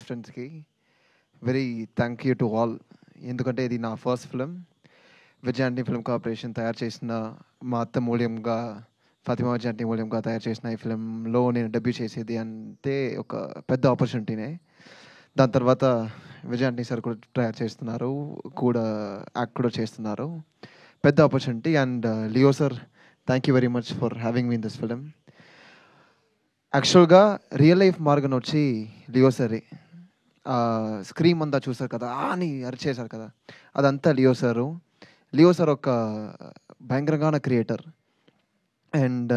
ఫ్రెండ్స్కి very thank you to all. ఎందుకంటే ఇది నా ఫస్ట్ ఫిలిం. విజయాంటి ఫిల్మ్ కార్పొరేషన్ తయారు చేసిన మా అత్త మూల్యంగా ఫాతిమా విజయాంటి మూల్యంగా తయారు చేసిన ఈ ఫిలింలో నేను డెబ్యూ చేసేది అంటే ఒక పెద్ద ఆపర్చునిటీనే. దాని తర్వాత విజయాంటి సార్ కూడా తయారు చేస్తున్నారు, కూడా యాక్ట్ కూడా చేస్తున్నారు. పెద్ద opportunity. And Leo sir, thank you very much for having me in this film. యాక్చువల్గా రియల్ లైఫ్ మార్గన్ వచ్చి లియో సరే. స్క్రీమ్ అంతా చూసారు కదా, అని అరిచేశారు కదా, అదంతా లియో సారు. లియో సార్ ఒక భయంకరంగా క్రియేటర్. అండ్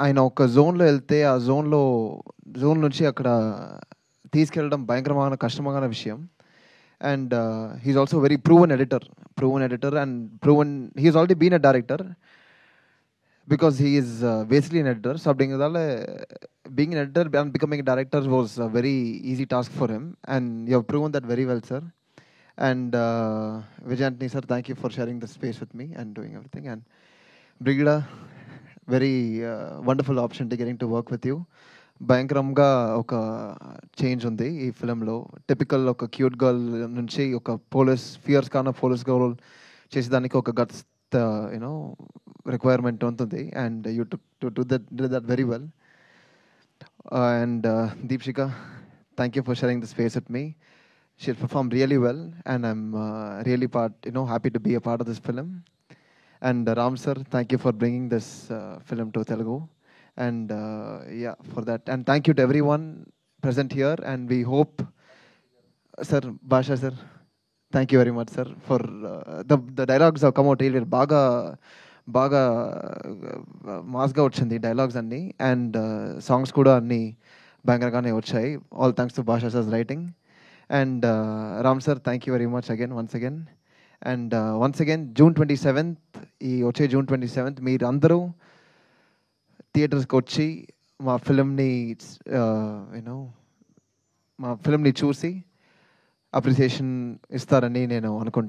ఆయన ఒక జోన్లో వెళ్తే ఆ జోన్ నుంచి అక్కడ తీసుకెళ్ళడం భయంకరమైన కష్టమైన విషయం. And he is also very proven editor and he is already been a director because he is basically an editor. So being an editor and becoming a director was a very easy task for him, and you have proven that very well, sir. And Vijayantini sir, thank you for sharing the space with me and doing everything. And Brigida, very wonderful opportunity getting to work with you. భయంకరంగా ఒక change ఉంది ఈ ఫిలింలో. Typical ఒక cute girl నుంచి ఒక fears కాన police girl చేసేదానికి ఒక గట్స్ యూనో requirement ఉంటుంది. And you did that very well. And Deepshika, thank you for sharing the space with me. She performed really well, and I'm really happy to be a part of this film. And Ram sir, thank you for bringing this film to Telugu. And yeah, for that. And thank you to everyone present here. And we hope, sir, Basha sir, thank you very much, sir, for the dialogues have come out really బాగా మాస్గా వచ్చింది dialogues అన్నీ. And songs కూడా అన్నీ భయంకరంగానే వచ్చాయి. All thanks to Bhasha sir's writing. And Ram sir, thank you very much once again. And once again June 27th, వచ్చే June 27th మీరు అందరూ థియేటర్స్కి వచ్చి మా ఫిలింని చూసి అప్రిసియేషన్ ఇస్తారని నేను అనుకుంటున్నాను.